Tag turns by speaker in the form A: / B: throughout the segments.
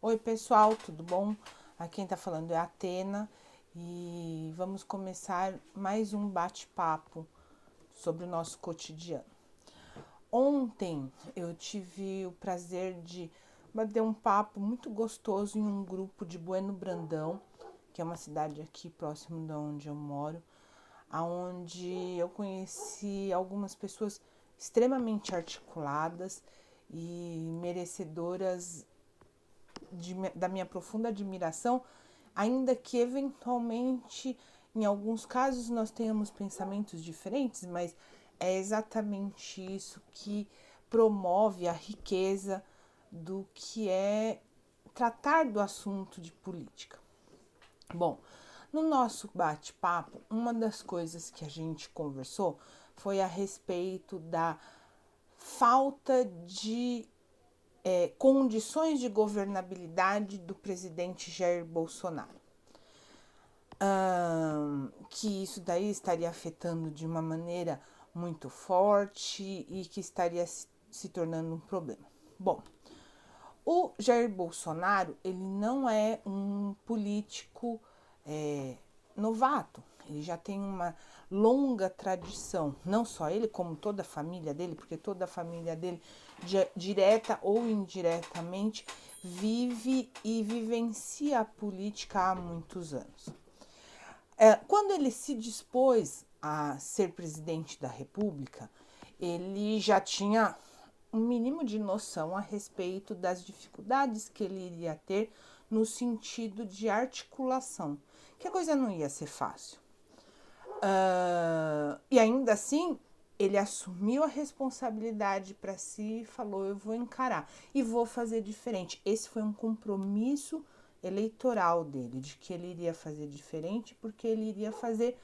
A: Oi pessoal, tudo bom? Aqui quem tá falando é a Atena e vamos começar mais um bate-papo sobre o nosso cotidiano. Ontem eu tive o prazer de bater um papo muito gostoso em um grupo de Bueno Brandão, que é uma cidade aqui próximo de onde eu moro, aonde eu conheci algumas pessoas extremamente articuladas e merecedoras da minha profunda admiração, ainda que eventualmente, em alguns casos, nós tenhamos pensamentos diferentes, mas é exatamente isso que promove a riqueza do que é tratar do assunto de política. Bom, no nosso bate-papo, uma das coisas que a gente conversou foi a respeito da falta de condições de governabilidade do presidente Jair Bolsonaro. Que isso daí estaria afetando de uma maneira muito forte e que estaria se tornando um problema. Bom, o Jair Bolsonaro, ele não é um político novato. Ele já tem uma longa tradição, não só ele, como toda a família dele, porque toda a família dele, direta ou indiretamente, vive e vivencia a política há muitos anos. Quando ele se dispôs a ser presidente da República, ele já tinha um mínimo de noção a respeito das dificuldades que ele iria ter no sentido de articulação, que a coisa não ia ser fácil. E ainda assim, ele assumiu a responsabilidade para si e falou: eu vou encarar e vou fazer diferente. Esse foi um compromisso eleitoral dele, de que ele iria fazer diferente, porque ele iria fazer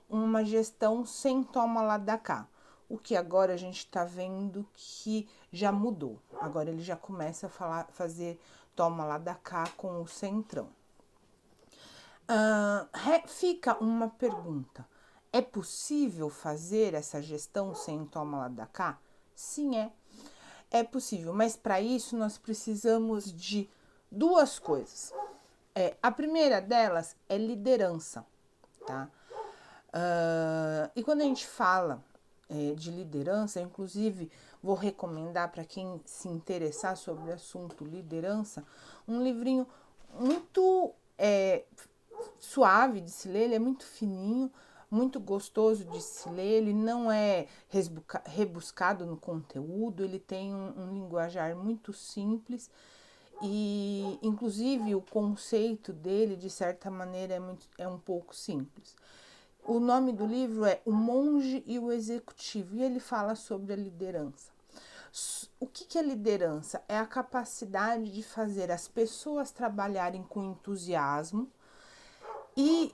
A: uma gestão sem toma lá da cá. O que agora a gente está vendo que já mudou. Agora ele já começa a fazer toma lá da cá com o Centrão. Fica uma pergunta: é possível fazer essa gestão sem toma lá da cá? Sim, é possível, mas para isso nós precisamos de duas coisas. A primeira delas é liderança, tá? E quando a gente fala de liderança, inclusive vou recomendar para quem se interessar sobre o assunto liderança, um livrinho muito suave de se ler, ele é muito fininho, muito gostoso de se ler, ele não é rebuscado no conteúdo, ele tem um linguajar muito simples e, inclusive, o conceito dele, de certa maneira, é um pouco simples. O nome do livro é O Monge e o Executivo e ele fala sobre a liderança. O que é liderança? É a capacidade de fazer as pessoas trabalharem com entusiasmo e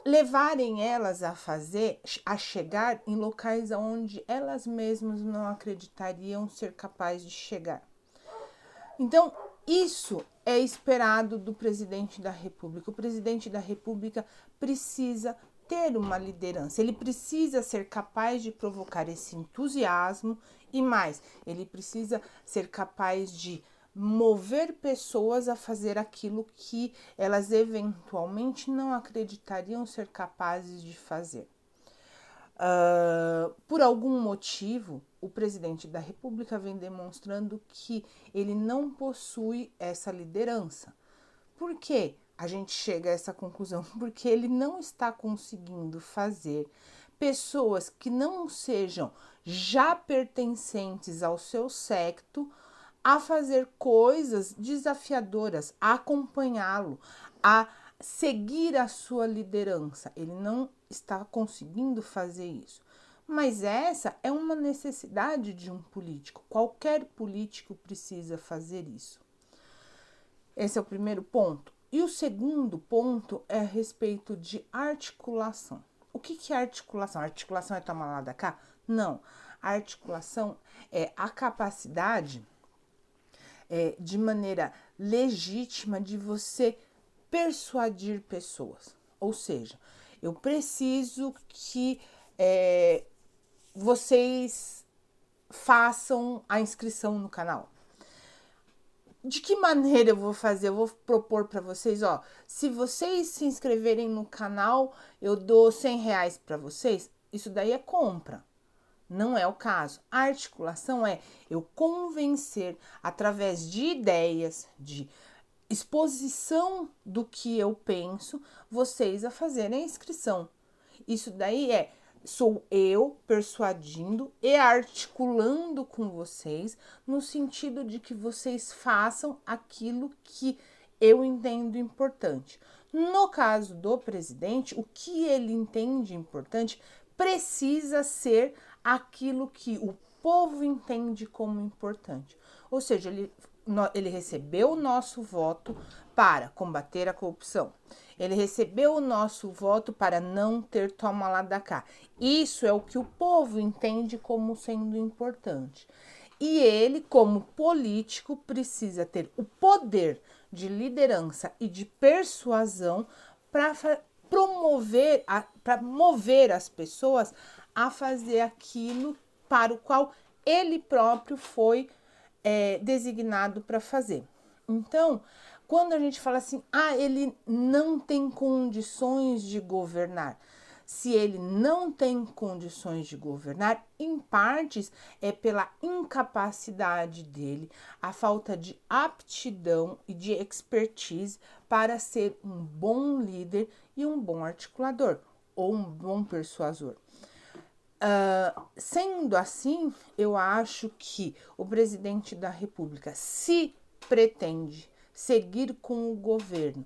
A: levarem elas a chegar em locais onde elas mesmas não acreditariam ser capazes de chegar. Então, isso é esperado do presidente da República. O presidente da República precisa ter uma liderança, ele precisa ser capaz de provocar esse entusiasmo e mais, ele precisa ser capaz de mover pessoas a fazer aquilo que elas eventualmente não acreditariam ser capazes de fazer. Por algum motivo, o presidente da República vem demonstrando que ele não possui essa liderança. Por quê? A gente chega a essa conclusão porque ele não está conseguindo fazer pessoas que não sejam já pertencentes ao seu séquito a fazer coisas desafiadoras, a acompanhá-lo, a seguir a sua liderança. Ele não está conseguindo fazer isso. Mas essa é uma necessidade de um político. Qualquer político precisa fazer isso. Esse é o primeiro ponto. E o segundo ponto é a respeito de articulação. O que é articulação? A articulação é tomar lá da cá? Não. A articulação é a capacidade de maneira legítima de você persuadir pessoas. Ou seja, eu preciso que vocês façam a inscrição no canal. De que maneira eu vou fazer? Eu vou propor para vocês, ó, se vocês se inscreverem no canal, eu dou R$100 para vocês. Isso daí é compra. Não é o caso. A articulação é eu convencer através de ideias, de exposição do que eu penso, vocês a fazerem a inscrição. Isso daí sou eu persuadindo e articulando com vocês no sentido de que vocês façam aquilo que eu entendo importante. No caso do presidente, o que ele entende importante precisa ser aquilo que o povo entende como importante. Ou seja, ele recebeu o nosso voto para combater a corrupção. Ele recebeu o nosso voto para não ter toma lá da cá. Isso é o que o povo entende como sendo importante. E ele, como político, precisa ter o poder de liderança e de persuasão para promover, para mover as pessoas a fazer aquilo para o qual ele próprio foi designado para fazer. Então, quando a gente fala assim, ele não tem condições de governar. Se ele não tem condições de governar, em partes é pela incapacidade dele, a falta de aptidão e de expertise para ser um bom líder e um bom articulador ou um bom persuasor. Sendo assim, eu acho que o presidente da República, se pretende seguir com o governo,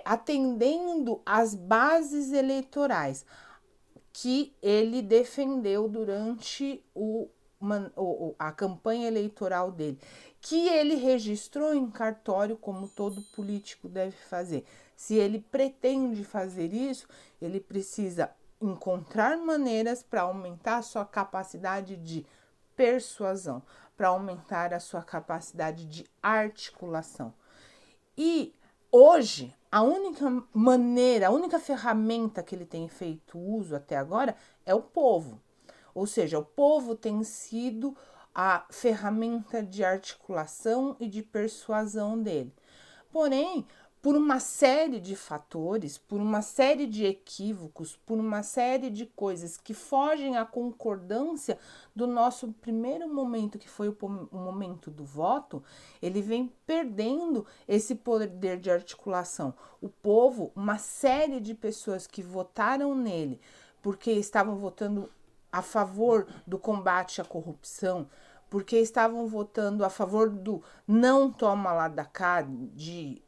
A: atendendo às bases eleitorais que ele defendeu durante a campanha eleitoral dele, que ele registrou em cartório, como todo político deve fazer. Se ele pretende fazer isso, ele precisa encontrar maneiras para aumentar a sua capacidade de persuasão, para aumentar a sua capacidade de articulação. E hoje, a única maneira, a única ferramenta que ele tem feito uso até agora é o povo. Ou seja, o povo tem sido a ferramenta de articulação e de persuasão dele. Porém, por uma série de fatores, por uma série de equívocos, por uma série de coisas que fogem à concordância do nosso primeiro momento, que foi o momento do voto, ele vem perdendo esse poder de articulação. O povo, uma série de pessoas que votaram nele porque estavam votando a favor do combate à corrupção, porque estavam votando a favor do não toma lá da cá, de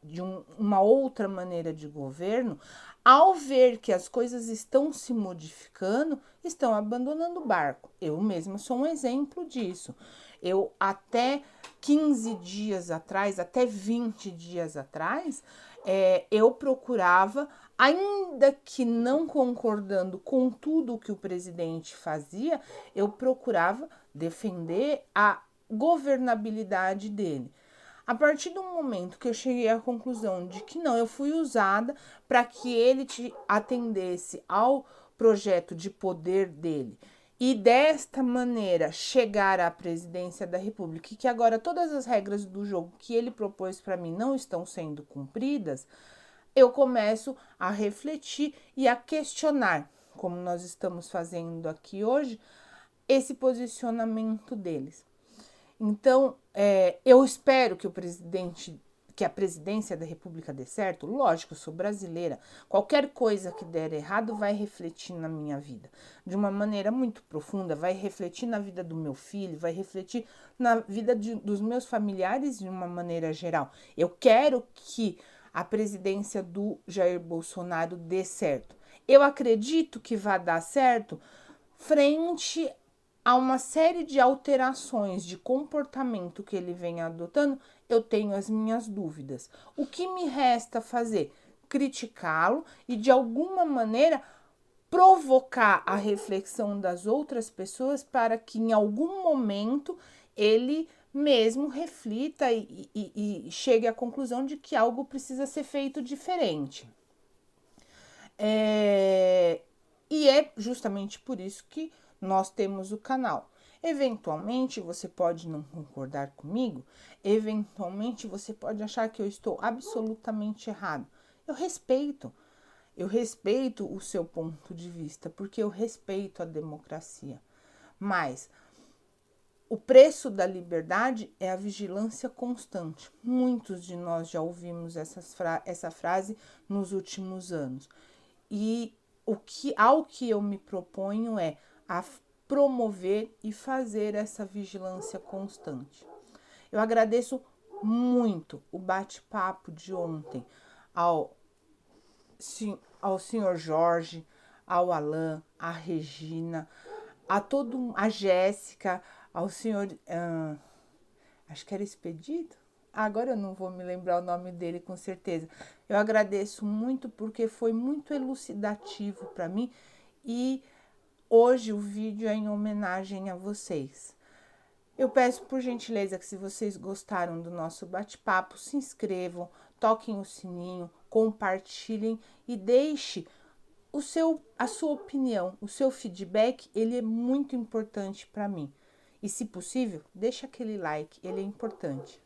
A: uma outra maneira de governo, ao ver que as coisas estão se modificando, estão abandonando o barco. Eu mesma sou um exemplo disso. Eu até 15 dias atrás, até 20 dias atrás, eu procurava, ainda que não concordando com tudo que o presidente fazia, eu procurava defender a governabilidade dele. A partir do momento que eu cheguei à conclusão de que não, eu fui usada para que ele atendesse ao projeto de poder dele e desta maneira chegar à presidência da República, e que agora todas as regras do jogo que ele propôs para mim não estão sendo cumpridas, eu começo a refletir e a questionar, como nós estamos fazendo aqui hoje, esse posicionamento deles. Então, eu espero que a presidência da República dê certo. Lógico, eu sou brasileira. Qualquer coisa que der errado vai refletir na minha vida. De uma maneira muito profunda, vai refletir na vida do meu filho, vai refletir na vida dos meus familiares de uma maneira geral. Eu quero que a presidência do Jair Bolsonaro dê certo. Eu acredito que vai dar certo frente a uma série de alterações de comportamento que ele vem adotando. Eu tenho as minhas dúvidas. O que me resta fazer? Criticá-lo e, de alguma maneira, provocar a reflexão das outras pessoas para que, em algum momento, ele mesmo reflita e chegue à conclusão de que algo precisa ser feito diferente. E é justamente por isso que nós temos o canal. Eventualmente você pode não concordar comigo, eventualmente você pode achar que eu estou absolutamente errado. Eu respeito o seu ponto de vista, porque eu respeito a democracia. Mas o preço da liberdade é a vigilância constante. Muitos de nós já ouvimos essa frase nos últimos anos. E ao que eu me proponho é a promover e fazer essa vigilância constante. Eu agradeço muito o bate-papo de ontem ao senhor Jorge, ao Alain, à Regina, a Jéssica, ao senhor, acho que era Expedito? Agora eu não vou me lembrar o nome dele com certeza. Eu agradeço muito porque foi muito elucidativo para mim e hoje o vídeo é em homenagem a vocês. Eu peço por gentileza que se vocês gostaram do nosso bate-papo, se inscrevam, toquem o sininho, compartilhem e deixe a sua opinião, o seu feedback, ele é muito importante para mim. E se possível, deixa aquele like, ele é importante.